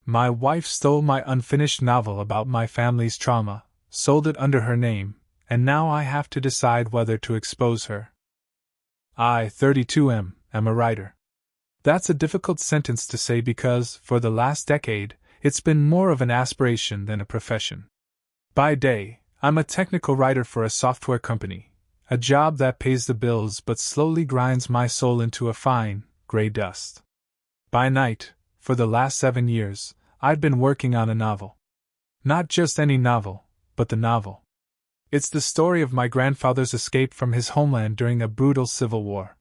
My wife stole my unfinished novel about my family's trauma, sold it under her name, and now I have to decide whether to expose her. I, 32, am a writer. That's a difficult sentence to say because, for the last decade, it's been more of an aspiration than a profession. By day, I'm a technical writer for a software company, a job that pays the bills but slowly grinds my soul into a fine, gray dust. By night, for the last 7 years, I've been working on a novel. Not just any novel, but the novel. It's the story of my grandfather's escape from his homeland during a brutal civil war.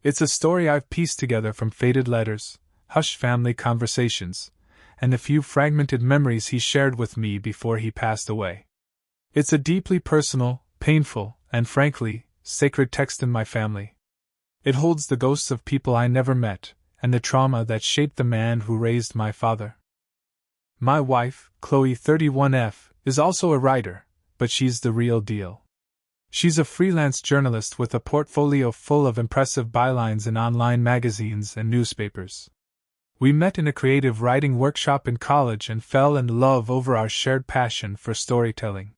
It's a story I've pieced together from faded letters, hushed family conversations, and a few fragmented memories he shared with me before he passed away. It's a deeply personal, painful, and frankly, sacred text in my family. It holds the ghosts of people I never met, and the trauma that shaped the man who raised my father. My wife, Chloe 31F, is also a writer, but she's the real deal. She's a freelance journalist with a portfolio full of impressive bylines in online magazines and newspapers. We met in a creative writing workshop in college and fell in love over our shared passion for storytelling.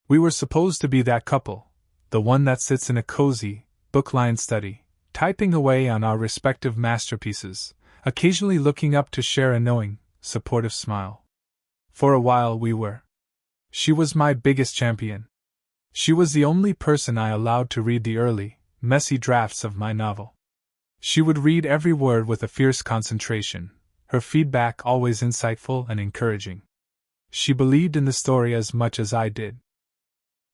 We were supposed to be that couple, the one that sits in a cozy, book-lined study, typing away on our respective masterpieces, occasionally looking up to share a knowing, supportive smile. For a while we were. She was my biggest champion. She was the only person I allowed to read the early, messy drafts of my novel. She would read every word with a fierce concentration, her feedback always insightful and encouraging. She believed in the story as much as I did.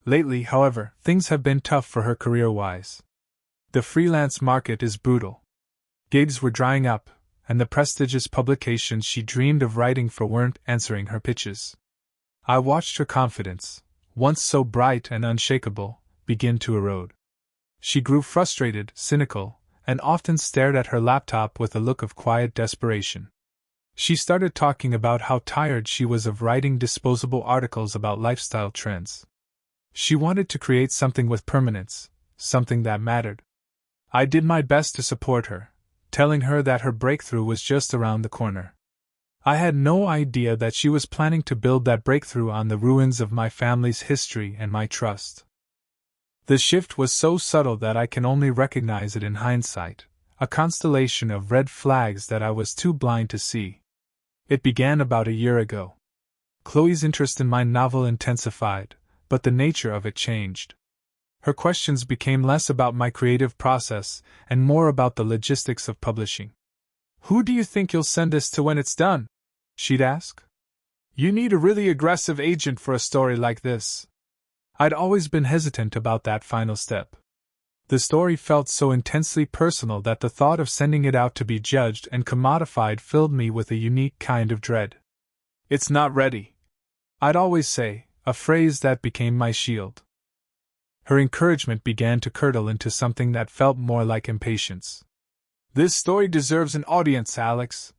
Lately, however, things have been tough for her career-wise. The freelance market is brutal. Gigs were drying up, and the prestigious publications she dreamed of writing for weren't answering her pitches. I watched her confidence, once so bright and unshakable, begin to erode. She grew frustrated, cynical, and often stared at her laptop with a look of quiet desperation. She started talking about how tired she was of writing disposable articles about lifestyle trends. She wanted to create something with permanence, something that mattered. I did my best to support her, telling her that her breakthrough was just around the corner. I had no idea that she was planning to build that breakthrough on the ruins of my family's history and my trust. The shift was so subtle that I can only recognize it in hindsight, a constellation of red flags that I was too blind to see. It began about a year ago. Chloe's interest in my novel intensified, but the nature of it changed. Her questions became less about my creative process and more about the logistics of publishing. "Who do you think you'll send this to when it's done?" she'd ask. "You need a really aggressive agent for a story like this." I'd always been hesitant about that final step. The story felt so intensely personal that the thought of sending it out to be judged and commodified filled me with a unique kind of dread. "It's not ready," I'd always say, a phrase that became my shield. Her encouragement began to curdle into something that felt more like impatience. "This story deserves an audience, Alex,"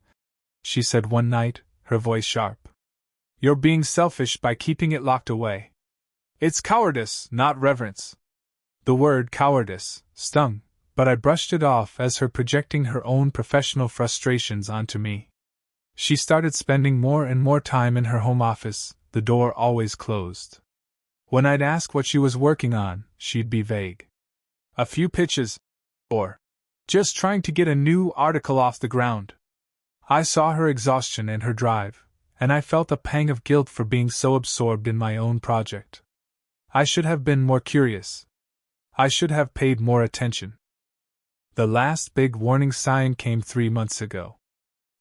she said one night, her voice sharp. "You're being selfish by keeping it locked away. It's cowardice, not reverence." The word cowardice stung, but I brushed it off as her projecting her own professional frustrations onto me. She started spending more and more time in her home office, the door always closed. When I'd ask what she was working on, she'd be vague. "A few pitches," or "just trying to get a new article off the ground." I saw her exhaustion and her drive, and I felt a pang of guilt for being so absorbed in my own project. I should have been more curious. I should have paid more attention. The last big warning sign came 3 months ago.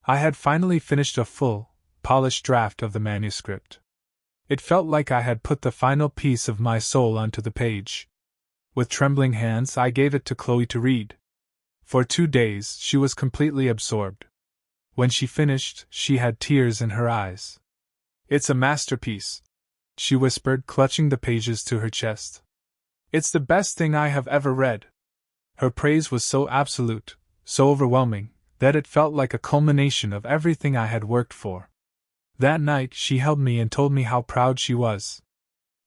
I had finally finished a full, polished draft of the manuscript. It felt like I had put the final piece of my soul onto the page. With trembling hands, I gave it to Chloe to read. For 2 days, she was completely absorbed. When she finished, she had tears in her eyes. "It's a masterpiece," she whispered, clutching the pages to her chest. "It's the best thing I have ever read." Her praise was so absolute, so overwhelming, that it felt like a culmination of everything I had worked for. That night she held me and told me how proud she was.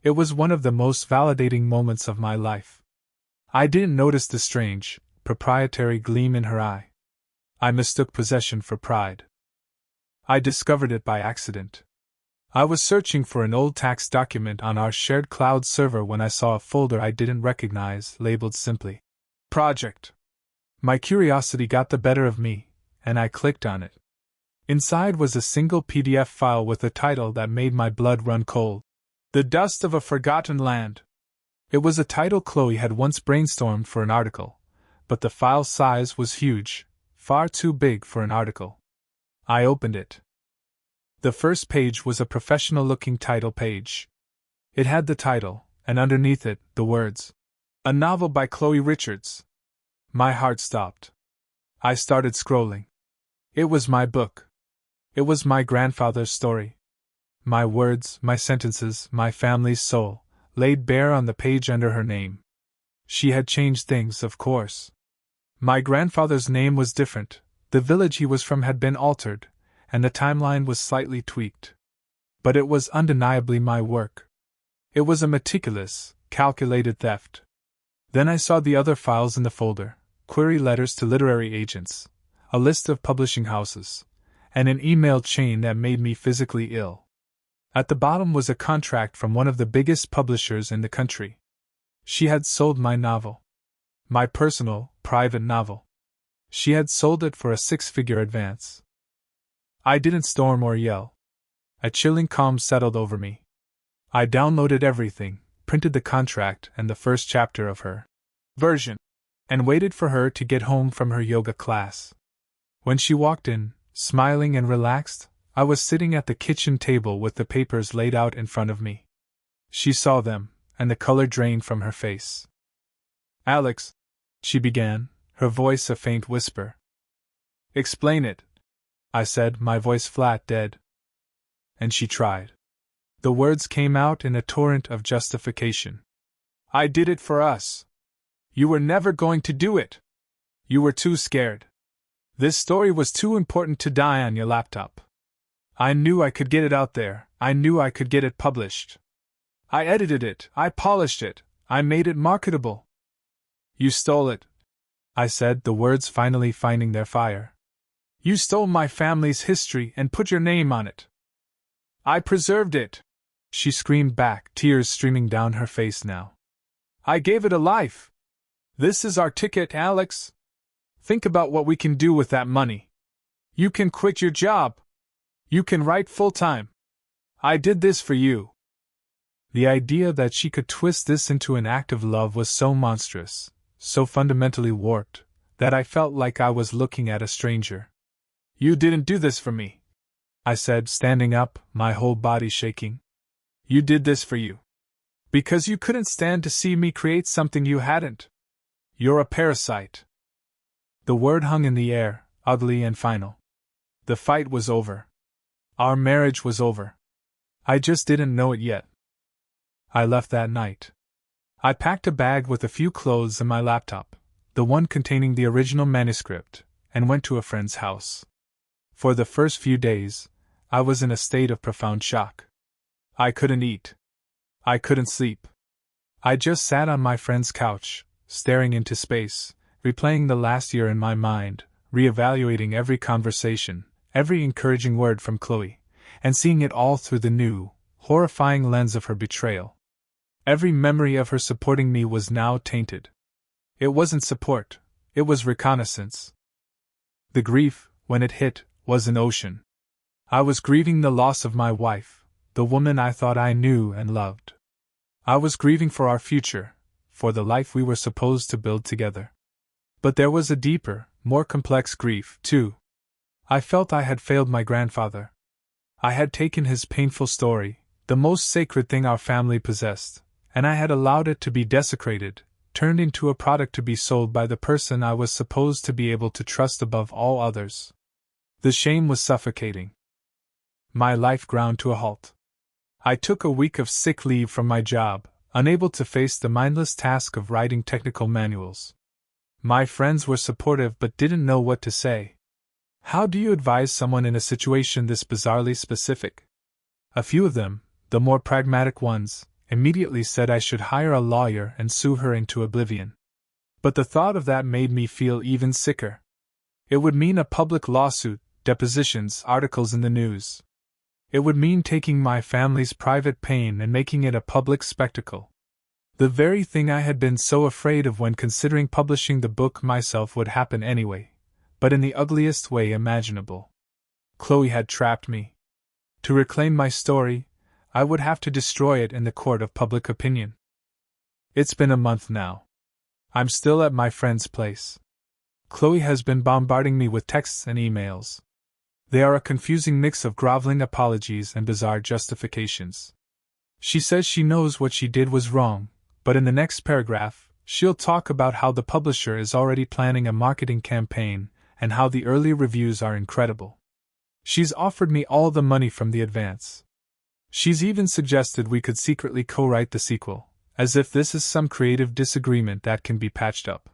It was one of the most validating moments of my life. I didn't notice the strange, proprietary gleam in her eye. I mistook possession for pride. I discovered it by accident. I was searching for an old tax document on our shared cloud server when I saw a folder I didn't recognize labeled simply Project. My curiosity got the better of me, and I clicked on it. Inside was a single PDF file with a title that made my blood run cold. The Dust of a Forgotten Land. It was a title Chloe had once brainstormed for an article, but the file size was huge, far too big for an article. I opened it. The first page was a professional-looking title page. It had the title, and underneath it, the words, "A novel by Chloe Richards." My heart stopped. I started scrolling. It was my book. It was my grandfather's story. My words, my sentences, my family's soul, laid bare on the page under her name. She had changed things, of course. My grandfather's name was different, the village he was from had been altered, and the timeline was slightly tweaked. But it was undeniably my work. It was a meticulous, calculated theft. Then I saw the other files in the folder: query letters to literary agents, a list of publishing houses, and an email chain that made me physically ill. At the bottom was a contract from one of the biggest publishers in the country. She had sold my novel. My personal, private novel. She had sold it for a 6-figure advance. I didn't storm or yell. A chilling calm settled over me. I downloaded everything, printed the contract and the first chapter of her version, and waited for her to get home from her yoga class. When she walked in, smiling and relaxed, I was sitting at the kitchen table with the papers laid out in front of me. She saw them, and the color drained from her face. "Alex," she began, her voice a faint whisper. "Explain it," I said, my voice flat dead. And she tried. The words came out in a torrent of justification. "I did it for us. You were never going to do it. You were too scared. This story was too important to die on your laptop. I knew I could get it out there, I knew I could get it published. I edited it, I polished it, I made it marketable. You stole it," I said, the words finally finding their fire. "You stole my family's history and put your name on it." "I preserved it," she screamed back, tears streaming down her face now. "I gave it a life. This is our ticket, Alex. Think about what we can do with that money. You can quit your job. You can write full-time. I did this for you." The idea that she could twist this into an act of love was so monstrous, so fundamentally warped, that I felt like I was looking at a stranger. "You didn't do this for me," I said, standing up, my whole body shaking. "You did this for you. Because you couldn't stand to see me create something you hadn't. You're a parasite." The word hung in the air, ugly and final. The fight was over. Our marriage was over. I just didn't know it yet. I left that night. I packed a bag with a few clothes and my laptop, the one containing the original manuscript, and went to a friend's house. For the first few days, I was in a state of profound shock. I couldn't eat. I couldn't sleep. I just sat on my friend's couch, staring into space, replaying the last year in my mind, reevaluating every conversation, every encouraging word from Chloe, and seeing it all through the new, horrifying lens of her betrayal. Every memory of her supporting me was now tainted. It wasn't support, it was reconnaissance. The grief, when it hit, was an ocean. I was grieving the loss of my wife, the woman I thought I knew and loved. I was grieving for our future, for the life we were supposed to build together. But there was a deeper, more complex grief, too. I felt I had failed my grandfather. I had taken his painful story, the most sacred thing our family possessed, and I had allowed it to be desecrated, turned into a product to be sold by the person I was supposed to be able to trust above all others. The shame was suffocating. My life ground to a halt. I took a week of sick leave from my job, unable to face the mindless task of writing technical manuals. My friends were supportive but didn't know what to say. How do you advise someone in a situation this bizarrely specific? A few of them, the more pragmatic ones, immediately said I should hire a lawyer and sue her into oblivion. But the thought of that made me feel even sicker. It would mean a public lawsuit, depositions, articles in the news. It would mean taking my family's private pain and making it a public spectacle. The very thing I had been so afraid of when considering publishing the book myself would happen anyway, but in the ugliest way imaginable. Chloe had trapped me. To reclaim my story, I would have to destroy it in the court of public opinion. It's been a month now. I'm still at my friend's place. Chloe has been bombarding me with texts and emails. They are a confusing mix of groveling apologies and bizarre justifications. She says she knows what she did was wrong, but in the next paragraph, she'll talk about how the publisher is already planning a marketing campaign and how the early reviews are incredible. She's offered me all the money from the advance. She's even suggested we could secretly co-write the sequel, as if this is some creative disagreement that can be patched up.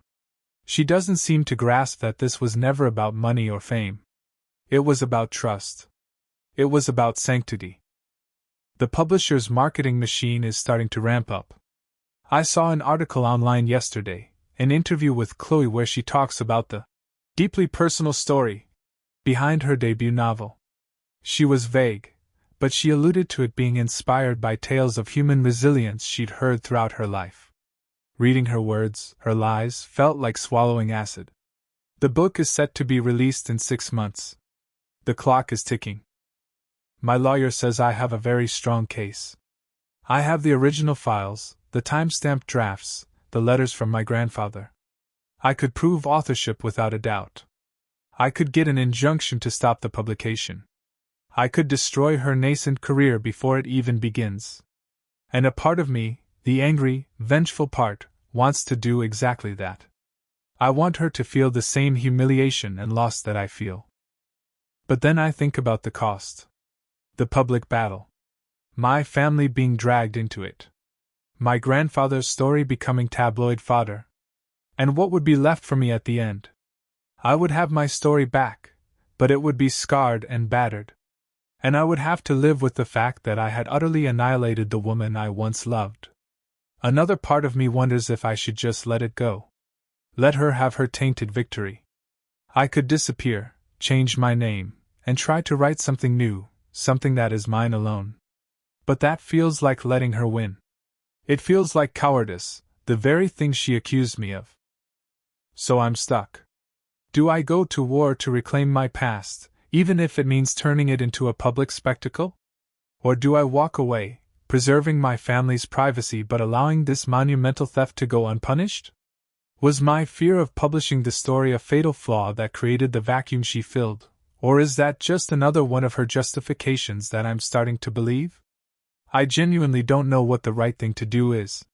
She doesn't seem to grasp that this was never about money or fame. It was about trust. It was about sanctity. The publisher's marketing machine is starting to ramp up. I saw an article online yesterday, an interview with Chloe where she talks about the deeply personal story behind her debut novel. She was vague, but she alluded to it being inspired by tales of human resilience she'd heard throughout her life. Reading her words, her lies, felt like swallowing acid. The book is set to be released in 6 months. The clock is ticking. My lawyer says I have a very strong case. I have the original files, the time-stamped drafts, the letters from my grandfather. I could prove authorship without a doubt. I could get an injunction to stop the publication. I could destroy her nascent career before it even begins. And a part of me, the angry, vengeful part, wants to do exactly that. I want her to feel the same humiliation and loss that I feel. But then I think about the cost. The public battle. My family being dragged into it. My grandfather's story becoming tabloid fodder. And what would be left for me at the end? I would have my story back, but it would be scarred and battered. And I would have to live with the fact that I had utterly annihilated the woman I once loved. Another part of me wonders if I should just let it go. Let her have her tainted victory. I could disappear, change my name, and try to write something new, something that is mine alone. But that feels like letting her win. It feels like cowardice, the very thing she accused me of. So I'm stuck. Do I go to war to reclaim my past, even if it means turning it into a public spectacle? Or do I walk away, preserving my family's privacy but allowing this monumental theft to go unpunished? Was my fear of publishing the story a fatal flaw that created the vacuum she filled, or is that just another one of her justifications that I'm starting to believe? I genuinely don't know what the right thing to do is.